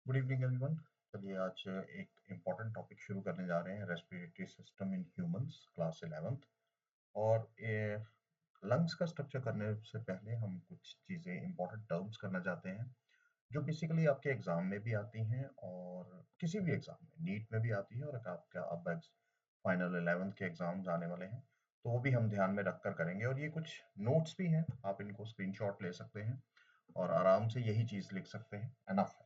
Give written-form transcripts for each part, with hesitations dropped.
Good evening everyone. चलिए आज एक इम्पॉर्टेंट टॉपिक शुरू करने जा रहे हैं, respiratory system in humans, class 11th। और लंग्स का स्ट्रक्चर करने से पहले हम कुछ चीज़ें इम्पॉर्टेंट टर्म्स करना चाहते हैं जो बेसिकली आपके एग्जाम में भी आती हैं और किसी भी एग्जाम में, नीट में भी आती है, और आपका अब फाइनल 11th के एग्जाम्स आने वाले हैं तो वो भी हम ध्यान में रख कर करेंगे। और ये कुछ नोट्स भी हैं, आप इनको स्क्रीनशॉट ले सकते हैं और आराम से यही चीज़ लिख सकते हैं, एनफ है।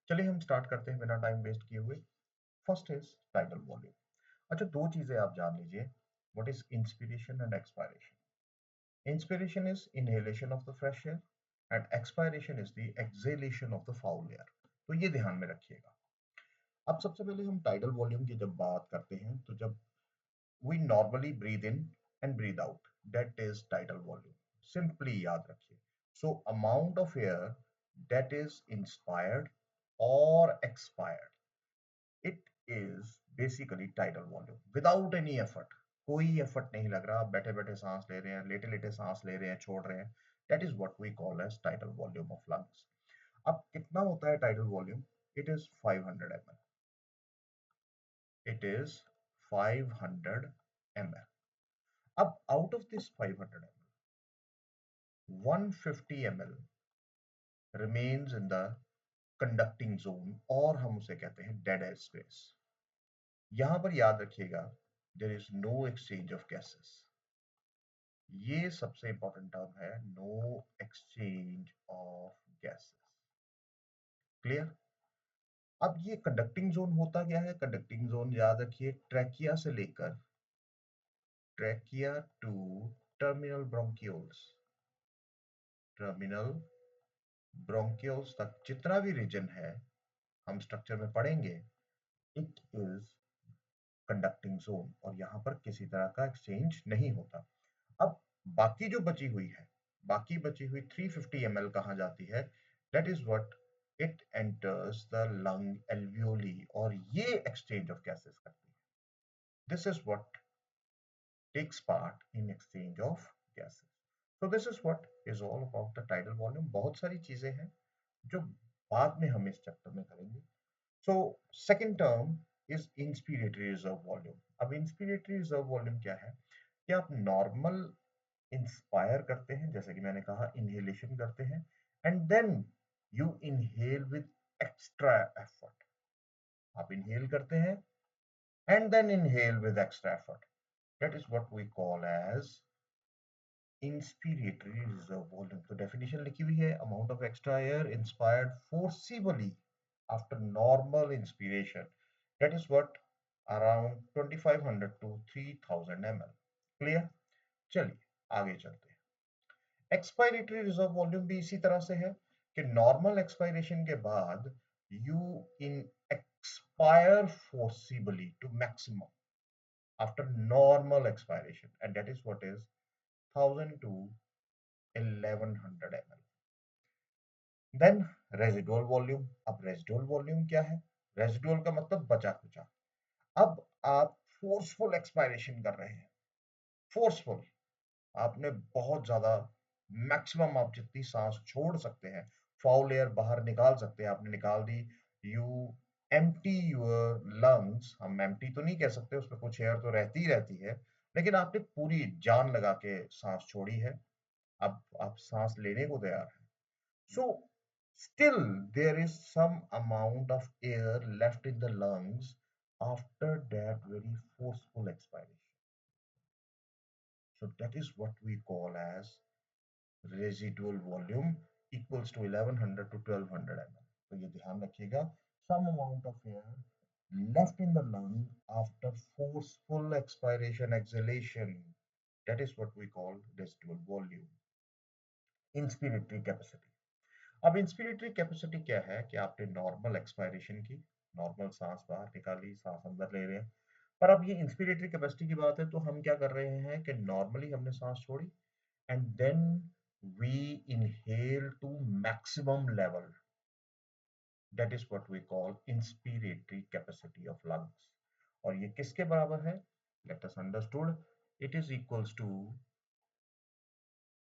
चलिए हम स्टार्ट करते हैं बिना टाइम वेस्ट किए हुए। First is tidal volume. अच्छा, दो चीजें आप जान लीजिए, what is inspiration and expiration. Inspiration is inhalation of the fresh air and expiration is the exhalation of the foul air. तो ये ध्यान में रखिएगा। अब सबसे पहले हम टाइडल वॉल्यूम की जब बात करते हैं तो जब we normally breathe in and breathe out, that is tidal volume. Simply याद रखिए, so amount of air that is inspired और expired, it is basically tidal volume without any effort. कोई एफर्ट नहीं लग रहा, आप बैठे बैठे सांस ले रहे हैं, लेटे लेटे सांस ले रहे हैं, छोड़ रहे हैं, that is what we call as tidal volume of lungs. अब कितना होता है tidal volume? It is 500 ml। It is 500 ml। अब out of this 500 ml, 150 ml remains in the conducting zone, और हम उसे कहते हैं डेड एयर स्पेस। यहां पर याद रखिएगा, there is no exchange of gases. ये सबसे इंपॉर्टेंट टर्म है, no exchange of gases. Clear? अब ये कंडक्टिंग जोन होता क्या है? कंडक्टिंग जोन याद रखिए, ट्रैकिया से लेकर trachea to terminal bronchioles, terminal bronchioles तक जितना भी रीजन है, हम स्ट्रक्चर में पढ़ेंगे, इट इज कंडक्टिंग जोन, और यहां पर किसी तरह का एक्सचेंज नहीं होता। अब बाकी जो बची हुई है, बाकी बची हुई 350 ml कहाँ जाती है? That is what it enters the lung alveoli, और ये एक्सचेंज ऑफ गैसेस करती है। This is what takes part in exchange of gases. So this is what is all about the tidal volume. बहुत सारी चीजें हैं जो बाद में हम इस चैप्टर में करेंगे। So second term is inspiratory reserve volume. अब इंस्पिरेटरी रिजर्व वॉल्यूम क्या है? कि आप नॉर्मल इंस्पायर करते हैं, जैसे कि मैंने कहा, इनहेलेशन करते हैं, and then you inhale with extra effort. आप इनहेल करते हैं and then inhale with extra effort, that is what we call as inspiratory reserve volume. तो डेफिनेशन लिखी हुई है, amount of extra air inspired forcibly after normal inspiration, that is what around 2500 to 3000 ml। Clear? चलिए आगे चलते हैं। Expiratory reserve volume भी इसी तरह से है कि नॉर्मल एक्सपायरेशन के बाद you in expire forcibly to maximum after normal expiration, and that is what is 1000 to 1100 ml। Then residual volume. अब रेजिडुअल वॉल्यूम क्या है? रेजिडुअल का मतलब बचा कुचा। अब आप फोर्सफुल एक्सपायरेशन कर रहे हैं, फोर्सफुल, आपने बहुत ज्यादा, मैक्सिमम आप जितनी सांस छोड़ सकते हैं, फाउल एयर बाहर निकाल सकते हैं, आपने निकाल दी। यू एम्प्टी योर लंग्स, हम एम्प्टी तो नहीं कह सकते, उसमें कुछ एयर तो रहती ही रहती है, लेकिन आपने पूरी जान लगा के सांस छोड़ी है, अब आप सांस लेने को तैयार हैं। So still there is some amount of air left in the lungs after that very forceful expiration. So that is what we call as residual volume equals to 1100 to 1200 ml। तो ये ध्यान रखिएगा, some amount of air left in the lung after forceful expiration, exhalation, that is what we call residual volume। Inspiratory capacity. अब inspiratory capacity क्या है कि आपने normal expiration की, नॉर्मल सांस बाहर निकाली, सांस अंदर ले रहे हैं, पर अब ये इंस्पिरेटरी कैपेसिटी की बात है तो हम क्या कर रहे हैं कि नॉर्मली हमने सांस छोड़ी and then we inhale to maximum level, that is what we call inspiratory capacity of lungs। और ये किसके बराबर है? let us understood, it is equals to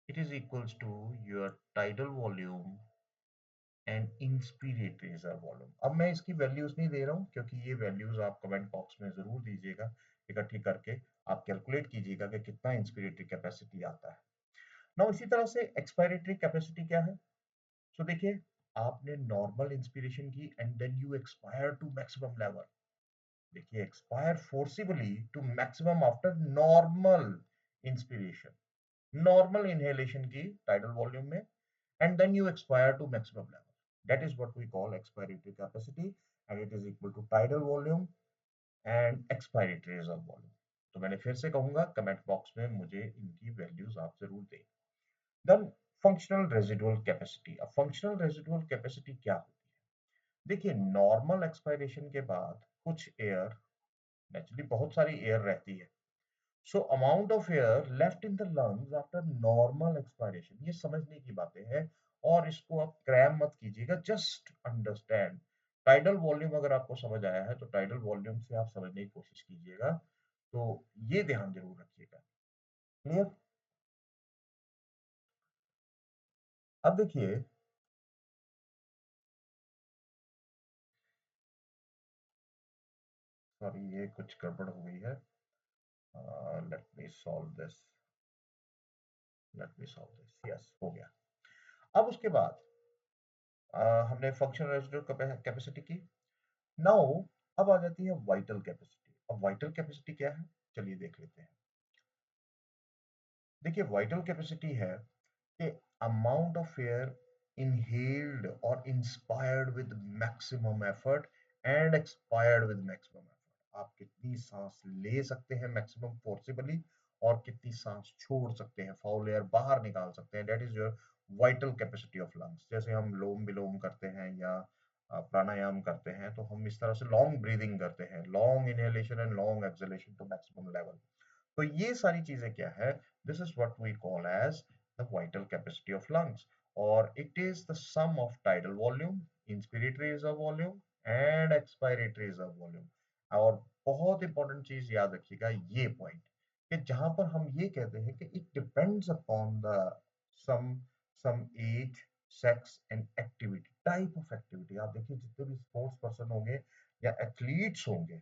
it is equals to your tidal volume and inspiratory reserve volume. अब मैं इसकी values नहीं दे रहा हूँ क्योंकि ये वैल्यूज आप कमेंट बॉक्स में जरूर दीजिएगा, इकट्ठी करके आप कैलकुलेट कीजिएगा कि कितना इंस्पिरेटरी कैपेसिटी आता है ना। इसी तरह से एक्सपायरेटरी कैपेसिटी क्या है? सो देखिए, आपने नॉर्मल इंस्पिरेशन की and then you expire to maximum level. देखिए, expire forcibly to maximum after normal inspiration, normal inhalation की टाइडल वॉल्यूम में, and then you expire to maximum level. That is what we call expiratory capacity, and it is equal to tidal volume and expiratory reserve volume. तो मैंने फिर से कहूंगा, comment box में मुझे इनकी वैल्यूज आप जरूर दें। Then functional residual capacity. अब फंक्शनल रेजिडुअल कैपेसिटी क्या होती है? देखिए, नॉर्मल एक्सपायरेशन के बाद कुछ एयर, नेचुरली बहुत सारी एयर रहती है, सो amount of air left in the lungs after normal expiration, ये समझने की बातें हैं और इसको आप क्रैम मत कीजिएगा, जस्ट अंडरस्टैंड। टाइडल वॉल्यूम अगर आपको समझ आया है तो टाइडल वॉल्यूम से आप समझने की कोशिश कीजिएगा, तो ये ध्यान जरूर रखिएगा। क्लियर? अब देखिए, सॉरी ये कुछ गड़बड़ हो गई है, let me solve this, let me solve this, yes हो गया। अब उसके बाद हमने फंक्शनल रेजिडुअल कैपेसिटी की। नाउ अब आ जाती है वाइटल कैपेसिटी। अब वाइटल कैपेसिटी क्या है, चलिए देख लेते हैं। देखिए, वाइटल कैपेसिटी है कि अमाउंट ऑफ एयर इनहेल्ड और inspired with maximum effort and expired with maximum effort. आप कितनी सांस ले सकते हैं मैक्सिमम फोर्सिबली और कितनी सांस छोड़ सकते हैं, फाउल एयर बाहर निकाल सकते हैं, that is your vital capacity of lungs. जैसे हम लोम विलोम करते हैं या प्राणायाम करते हैं तो हम इस तरह से लॉन्ग ब्रीदिंग करते हैं, long inhalation and long exhalation to maximum level. तो ये सारी चीजें क्या है, this is what we call as the vital capacity of lungs, और it is the sum of tidal volume, inspiratory reserve volume and expiratory reserve volume. और बहुत important चीज याद रखिएगा ये पॉइंट, कि जहां पर हम ये कहते हैं कि it depends upon the some some age, sex and activity, type of activity. आप देखिए, जितने भी स्पोर्ट्स पर्सन होंगे या एथलीट्स होंगे,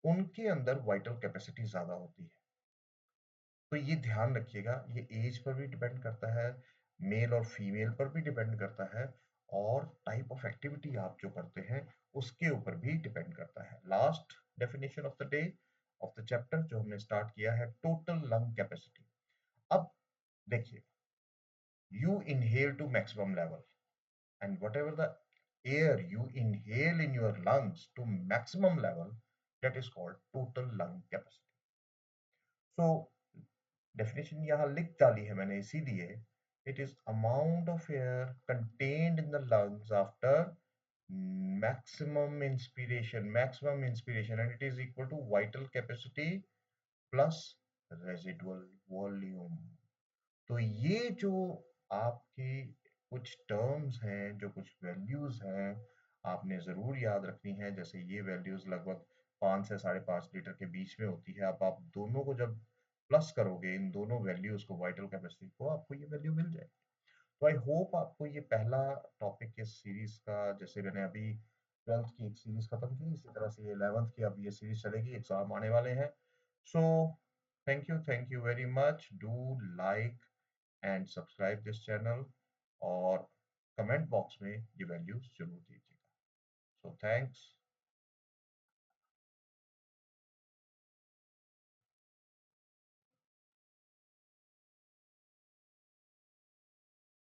उनके अंदर वाइटल कैपेसिटी ज्यादा होती है। तो ये ध्यान रखिएगा, ये एज पर भी डिपेंड करता है, मेल और फीमेल पर भी डिपेंड करता है, और टाइप ऑफ एक्टिविटी आप जो करते हैं उसके ऊपर भी डिपेंड करता है। Last definition of the day, of the chapter जो हमने स्टार्ट किया है, टोटल लंग कैपेसिटी। अब देखिए, you inhale to maximum level, and whatever the air you inhale in your lungs to maximum level, that is called total lung capacity. So definition यहाँ लिख डाली है मैंने इसीलिए, it is amount of air contained in the lungs after maximum inspiration and it is equal to vital capacity plus residual volume। तो ये जो आपकी कुछ टर्म्स हैं, जो कुछ वैल्यूज हैं, आपने जरूर याद रखनी है। जैसे ये वैल्यूज लगभग 5 से 5.5 लीटर के बीच में होती है। अब आप दोनों को जब प्लस करोगे, इन दोनों वैल्यूज को, वाइटल कैपेसिटी को, आपको ये वैल्यू मिल जाएगी। तो आई होप आपको ये पहला टॉपिक इस सीरीज का, जैसे मैंने अभी 12th की एक सीरीज खत्म की, इसी तरह से 11th की अब ये सीरीज चलेगी, एग्जाम आने वाले हैं। So thank you very much, do like and subscribe this channel, और कमेंट बॉक्स में ये वैल्यूज जरूर दीजिएगा। So thanks.